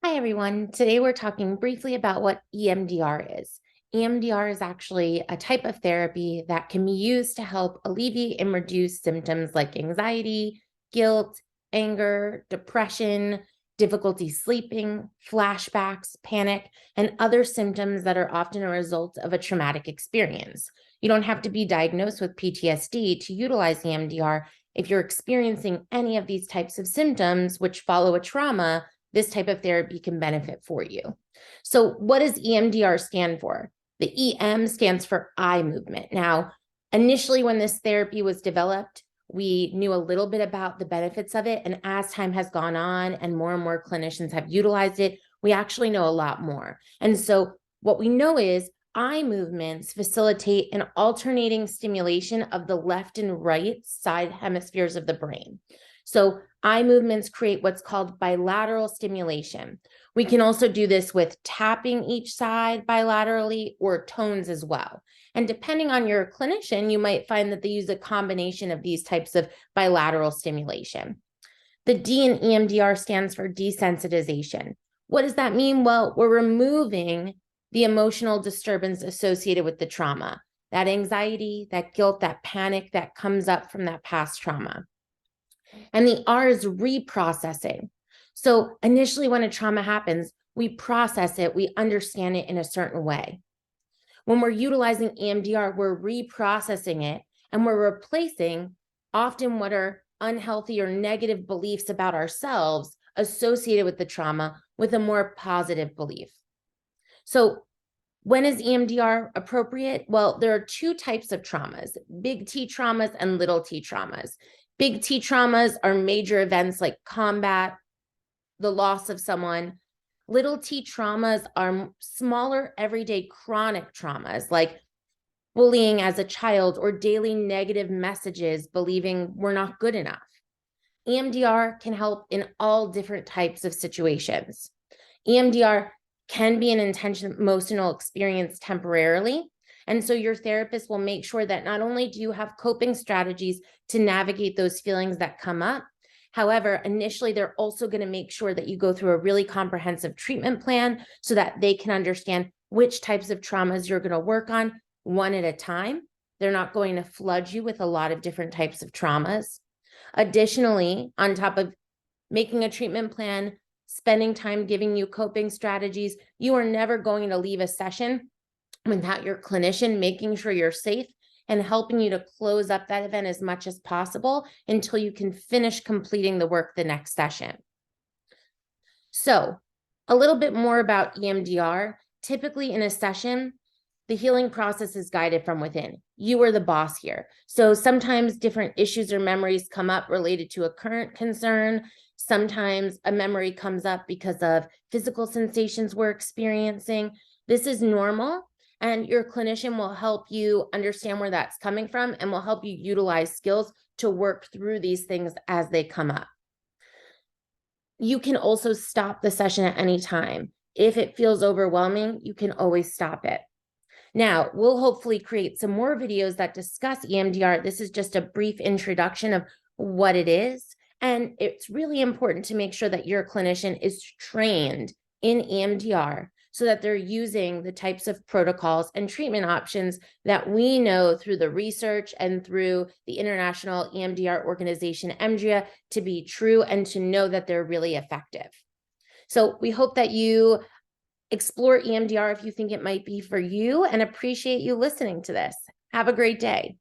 Hi, everyone. Today we're talking briefly about what EMDR is. EMDR is actually a type of therapy that can be used to help alleviate and reduce symptoms like anxiety, guilt, anger, depression, difficulty sleeping, flashbacks, panic, and other symptoms that are often a result of a traumatic experience. You don't have to be diagnosed with PTSD to utilize EMDR. If you're experiencing any of these types of symptoms which follow a trauma, this type of therapy can benefit for you. So what does EMDR stand for? The EM stands for eye movement. Now, initially when this therapy was developed, we knew a little bit about the benefits of it. And as time has gone on and more clinicians have utilized it, we actually know a lot more. And so what we know is eye movements facilitate an alternating stimulation of the left and right side hemispheres of the brain. So eye movements create what's called bilateral stimulation. We can also do this with tapping each side bilaterally or tones as well. And depending on your clinician, you might find that they use a combination of these types of bilateral stimulation. The D in EMDR stands for desensitization. What does that mean? Well, we're removing the emotional disturbance associated with the trauma, that anxiety, that guilt, that panic that comes up from that past trauma. And the R is reprocessing. So initially when a trauma happens, we process it, we understand it in a certain way. When we're utilizing EMDR, we're reprocessing it and we're replacing often what are unhealthy or negative beliefs about ourselves associated with the trauma with a more positive belief. So when is EMDR appropriate? Well, there are two types of traumas, big T traumas and little t traumas. Big T traumas are major events like combat, the loss of someone. Little t traumas are smaller, everyday chronic traumas like bullying as a child or daily negative messages, believing we're not good enough. EMDR can help in all different types of situations. EMDR can be an intentional emotional experience temporarily. And so your therapist will make sure that not only do you have coping strategies to navigate those feelings that come up, however, initially they're also going to make sure that you go through a really comprehensive treatment plan so that they can understand which types of traumas you're going to work on one at a time. They're not going to flood you with a lot of different types of traumas. Additionally, on top of making a treatment plan, spending time giving you coping strategies, you are never going to leave a session without your clinician making sure you're safe and helping you to close up that event as much as possible until you can finish completing the work the next session. So a little bit more about EMDR. Typically in a session, the healing process is guided from within. You are the boss here. So sometimes different issues or memories come up related to a current concern. Sometimes a memory comes up because of physical sensations we're experiencing. This is normal, and your clinician will help you understand where that's coming from and will help you utilize skills to work through these things as they come up. You can also stop the session at any time. If it feels overwhelming, you can always stop it. Now, we'll hopefully create some more videos that discuss EMDR. This is just a brief introduction of what it is. And it's really important to make sure that your clinician is trained in EMDR so that they're using the types of protocols and treatment options that we know through the research and through the International EMDR Organization, EMDRIA, to be true and to know that they're really effective. So we hope that you explore EMDR if you think it might be for you and appreciate you listening to this. Have a great day.